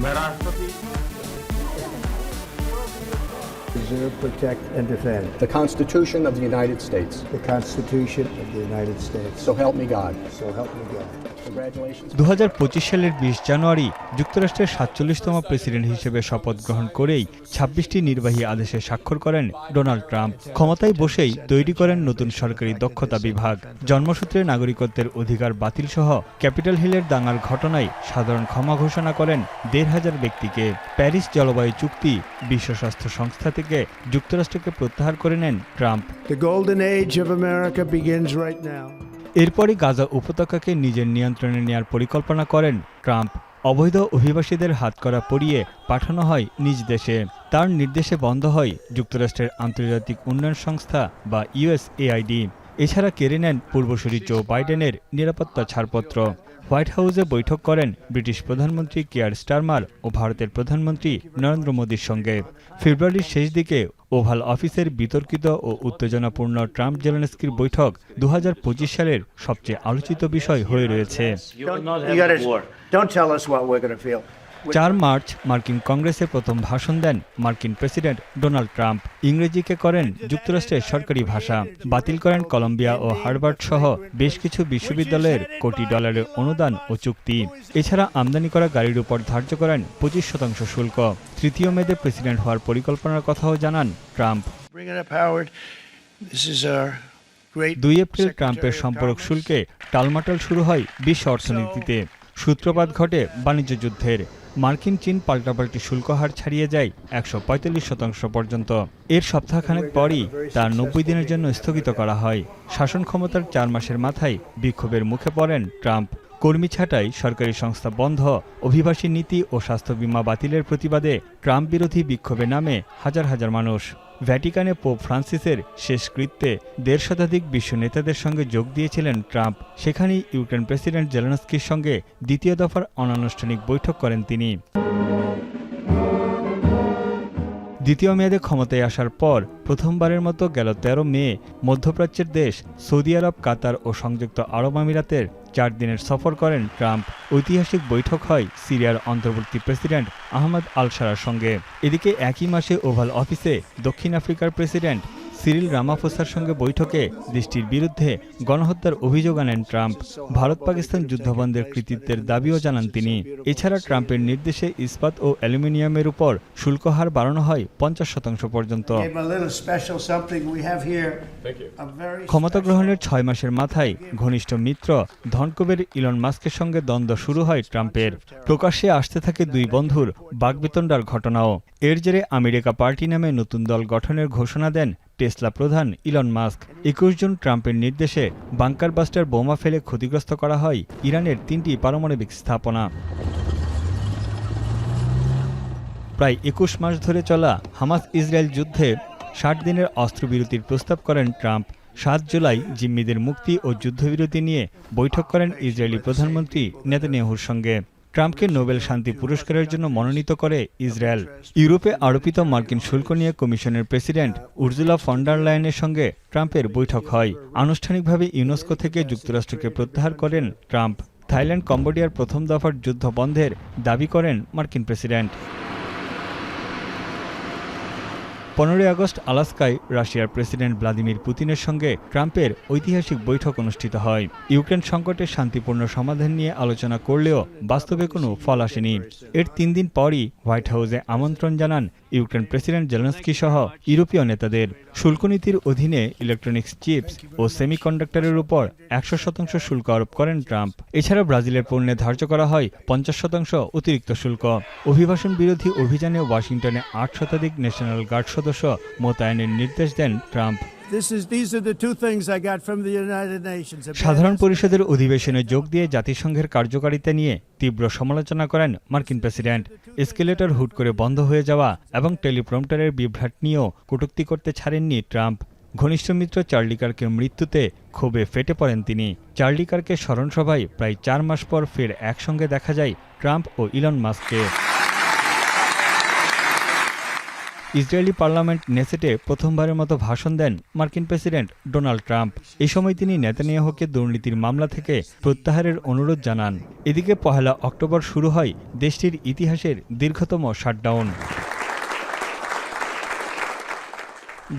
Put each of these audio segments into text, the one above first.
मैं राष्ट्रपति preserve, protect, and defend the Constitution of the United States. the Constitution of the United States. So help me God. So help me God. Congratulations. 2025 সালের 20 জানুয়ারি যুক্তরাষ্ট্রের 47তম president হিসেবে শপথ গ্রহণ করেই 26টি নির্বাহী আদেশে স্বাক্ষর করেন ডোনাল্ড ট্রাম্প। ক্ষমতায় বসেই তৈরি করেন নতুন সরকারি দক্ষতা বিভাগ, জন্মসূত্রে নাগরিকত্বের অধিকার বাতিল সহ ক্যাপিটাল হিলের দাঙ্গার ঘটনায় সাধারণ ক্ষমা ঘোষণা করেন 1,500 ব্যক্তিকে। প্যারিস জলবায়ু চুক্তি, বিশ্ব স্বাস্থ্য সংস্থা থেকে যুক্তরাষ্ট্রকে প্রত্যাহার করে নেন Trump. The golden age of America begins right now. এরপরই গাজা উপত্যকাকে নিজের নিয়ন্ত্রণে নেয়ার পরিকল্পনা করেন ট্রাম্প। অবৈধ অভিবাসীদের হাতকড়া পরিয়ে পাঠানো হয় নিজ দেশে। তার নির্দেশে বন্ধ হয় যুক্তরাষ্ট্রের আন্তর্জাতিক উন্নয়ন সংস্থা বা USAID। এছাড়া কেড়ে নেন পূর্বসূরি জো বাইডেনের নিরাপত্তা ছাড়পত্র। হোয়াইট হাউসে বৈঠক করেন ব্রিটিশ প্রধানমন্ত্রী কিয়ার স্টারমার ও ভারতের প্রধানমন্ত্রী নরেন্দ্র মোদীর সঙ্গে। ফেব্রুয়ারির শেষ দিকে ওভাল অফিসের বিতর্কিত ও উত্তেজনাপূর্ণ ট্রাম্প জেলেনস্কির বৈঠক 2025 সালের সবচেয়ে আলোচিত বিষয় হয়ে রয়েছে। Don't tell us what we're going to feel. 4 March মার্কিন কংগ্রেসে প্রথম ভাষণ দেন মার্কিন প্রেসিডেন্ট ডোনাল্ড ট্রাম্প। ইংরেজিকে করেন যুক্তরাষ্ট্রের সরকারি ভাষা। বাতিল করেন কলম্বিয়া ও হার্ভার্ড সহ বেশ কিছু বিশ্ববিদ্যালয়ের কোটি ডলারের অনুদান ও চুক্তি। এছাড়া আমদানি করা গাড়ির উপর ধার্য করেন 25% শুল্ক। 3 মেতে প্রেসিডেন্ট হওয়ার পরিকল্পনার কথাও জানান ট্রাম্প। 2 এপ্রিল ট্রাম্পের সম্পর্ক শুল্কে টালমাটাল শুরু হয় বিশ্ব অর্থনীতিতে। সূত্রপাত ঘটে বাণিজ্য যুদ্ধের। মার্কিন চীন পাল্টাপাল্টি শুল্ক হার ছাড়িয়ে যায় 145% পর্যন্ত। এর সপ্তাহখানেক পরই তার 90 দিনের জন্য স্থগিত করা হয়। শাসন ক্ষমতার 4 মাসের মাথায় বিক্ষোভের মুখে পড়েন ট্রাম্প। কর্মী ছাঁটাই, সরকারি সংস্থা বন্ধ, অভিবাসী নীতি ও স্বাস্থ্য বীমা বাতিলের প্রতিবাদে ট্রাম্প বিরোধী বিক্ষোভে নামে হাজার হাজার মানুষ। ভ্যাটিকানে পোপ ফ্রান্সিসের শেষকৃত্যে 1.5 শতাধিক বিশ্ব নেতাদের সঙ্গে যোগ দিয়েছিলেন ট্রাম্প। সেখানেই ইউক্রেন প্রেসিডেন্ট জেলেনস্কির সঙ্গে দ্বিতীয় দফার অনানুষ্ঠানিক বৈঠক করেন তিনি। দ্বিতীয় মেয়াদে ক্ষমতায় আসার পর প্রথমবারের মতো গেল 13 মে মধ্যপ্রাচ্যের দেশ সৌদি আরব, কাতার ও সংযুক্ত আরব আমিরাতের 4 দিনের সফর করেন ট্রাম্প। ঐতিহাসিক বৈঠক হয় সিরিয়ার অন্তর্বর্তী প্রেসিডেন্ট আহমদ আল শারার সঙ্গে। এদিকে একই মাসে ওভাল অফিসে দক্ষিণ আফ্রিকার প্রেসিডেন্ট সিরিল রামাফোসার সঙ্গে বৈঠকে দেশটির বিরুদ্ধে গণহত্যার অভিযোগ আনেন ট্রাম্প। ভারত পাকিস্তান যুদ্ধবন্ধের কৃতিত্বের দাবিও জানান তিনি। এছাড়া ট্রাম্পের নির্দেশে ইস্পাত ও অ্যালুমিনিয়ামের উপর শুল্ক হার বাড়ানো হয় 50% পর্যন্ত। ক্ষমতা গ্রহণের 6 মাসের মাথায় ঘনিষ্ঠ মিত্র ধনকুবের ইলন মাস্কের সঙ্গে দ্বন্দ্ব শুরু হয় ট্রাম্পের। প্রকাশ্যে আসতে থাকে 2 বন্ধুর বাগবিতণ্ডার ঘটনাও। এর জেরে আমেরিকা পার্টি নামে নতুন দল গঠনের ঘোষণা দেন টেসলা প্রধান ইলন মাস্ক। 21 জুন ট্রাম্পের নির্দেশে বাংকার বাস্টার বোমা ফেলে ক্ষতিগ্রস্ত করা হয় ইরানের 3টি পারমাণবিক স্থাপনা। প্রায় 21 মাস ধরে চলা হামাস ইসরায়েল যুদ্ধে 60 দিনের অস্ত্রবিরতির প্রস্তাব করেন ট্রাম্প। 7 জুলাই জিম্মিদের মুক্তি ও যুদ্ধবিরতি নিয়ে বৈঠক করেন ইসরায়েলি প্রধানমন্ত্রী নেতানিয়াহুর সঙ্গে। ট্রাম্পকে নোবেল শান্তি পুরস্কারের জন্য মনোনীত করে ইসরায়েল। ইউরোপে আরোপিত মার্কিন শুল্ক নিয়ে কমিশনের প্রেসিডেন্ট উর্জুলা ফন ডার লায়েনের সঙ্গে ট্রাম্পের বৈঠক হয়। আনুষ্ঠানিকভাবে ইউনেস্কো থেকে যুক্তরাষ্ট্রকে প্রত্যাহার করেন ট্রাম্প। থাইল্যান্ড, কম্বোডিয়ার প্রথম দফার যুদ্ধ বন্ধের দাবি করেন মার্কিন প্রেসিডেন্ট। 15 আগস্ট আলাস্কায় রাশিয়ার প্রেসিডেন্ট ভ্লাদিমির পুতিনের সঙ্গে ট্রাম্পের ঐতিহাসিক বৈঠক অনুষ্ঠিত হয়। ইউক্রেন সংকটের শান্তিপূর্ণ সমাধান নিয়ে আলোচনা করলেও বাস্তবে কোনো ফল আসেনি। এর 3 দিন পরই হোয়াইট হাউসে আমন্ত্রণ জানান ইউক্রেন প্রেসিডেন্ট জেলেনস্কি সহ ইউরোপীয় নেতাদের। শুল্কনীতির অধীনে ইলেকট্রনিক্স চিপস ও সেমিকন্ডাক্টরের উপর 100% শুল্ক আরোপ করেন ট্রাম্প। এছাড়া ব্রাজিলের পণ্যে ধার্য করা হয় 50% অতিরিক্ত শুল্ক। অভিবাসন বিরোধী অভিযানে ওয়াশিংটনে 8 শতাধিক ন্যাশনাল গার্ড সদস্য মোতায়েনের নির্দেশ দেন ট্রাম্প। সাধারণ পরিষদের অধিবেশনে যোগ দিয়ে জাতিসংঘের কার্যকারিতা নিয়ে তীব্র সমালোচনা করেন মার্কিন প্রেসিডেন্ট। এসকেলেটর হুট করে বন্ধ হয়ে যাওয়া এবং টেলিপ্রম্পটারের বিভ্রাট নিয়েও কটূক্তি করতে ছাড়েননি ট্রাম্প। ঘনিষ্ঠ মিত্র চার্লি কার্কের মৃত্যুতে ক্ষোভে ফেটে পড়েন তিনি। চার্লি কার্কের স্মরণসভায় প্রায় 4 মাস পর ফের একসঙ্গে দেখা যায় ট্রাম্প ও ইলন মাস্ককে। ইসরায়েলি পার্লামেন্ট নেসেটে প্রথমবারের মতো ভাষণ দেন মার্কিন প্রেসিডেন্ট ডোনাল্ড ট্রাম্প। এই সময় তিনি নেতানিয়াহুকে দুর্নীতির মামলা থেকে প্রত্যাহারের অনুরোধ জানান। এদিকে 1 অক্টোবর শুরু হয় দেশটির ইতিহাসের দীর্ঘতম শাটডাউন।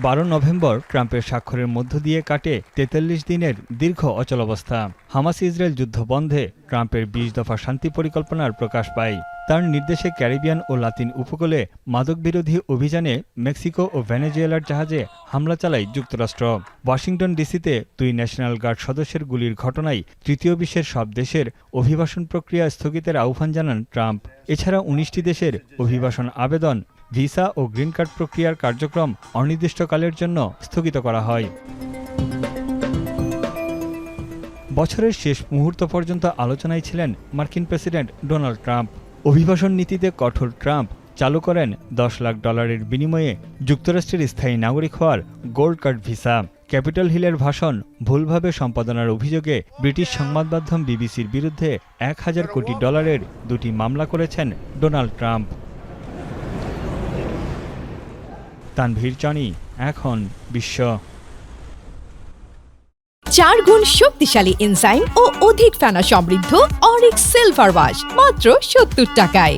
12 নভেম্বর ট্রাম্পের স্বাক্ষরের মধ্য দিয়ে কাটে 43 দিনের দীর্ঘ অচলাবস্থা। হামাস ইসরায়েল যুদ্ধ বন্ধে ট্রাম্পের 20 দফা শান্তি পরিকল্পনার প্রকাশ পায়। তার নির্দেশে ক্যারিবিয়ান ও লাতিন উপকূলে মাদকবিরোধী অভিযানে মেক্সিকো ও ভেনেজুয়েলার জাহাজে হামলা চালায় যুক্তরাষ্ট্র। ওয়াশিংটন ডিসিতে 2 ন্যাশনাল গার্ড সদস্যের গুলির ঘটনায় তৃতীয় বিশ্বের সব দেশের অভিবাসন প্রক্রিয়া স্থগিতের আহ্বান জানান ট্রাম্প। এছাড়া 19টি দেশের অভিবাসন আবেদন, ভিসা ও গ্রিন কার্ড প্রক্রিয়ার কার্যক্রম অনির্দিষ্টকালের জন্য স্থগিত করা হয়। বছরের শেষ মুহূর্ত পর্যন্ত আলোচনায় ছিলেন মার্কিন প্রেসিডেন্ট ডোনাল্ড ট্রাম্প। অভিবাসন নীতিতে কঠোর ট্রাম্প চালু করেন $10 লাখ বিনিময়ে যুক্তরাষ্ট্রের স্থায়ী নাগরিক হওয়ার গোল্ড কার্ড ভিসা। ক্যাপিটল হিলের ভাষণ ভুলভাবে সম্পাদনার অভিযোগে ব্রিটিশ সংবাদমাধ্যম বিবিসির বিরুদ্ধে $1000 কোটি 2টি মামলা করেছেন ডোনাল্ড ট্রাম্প। তানভীর চানি, এখন বিশ্ব। 4 গুণ শক্তিশালী এনজাইম ও অধিক ফেনা সমৃদ্ধ অরিক সিলভার ওয়াশ মাত্র 70 টাকায়।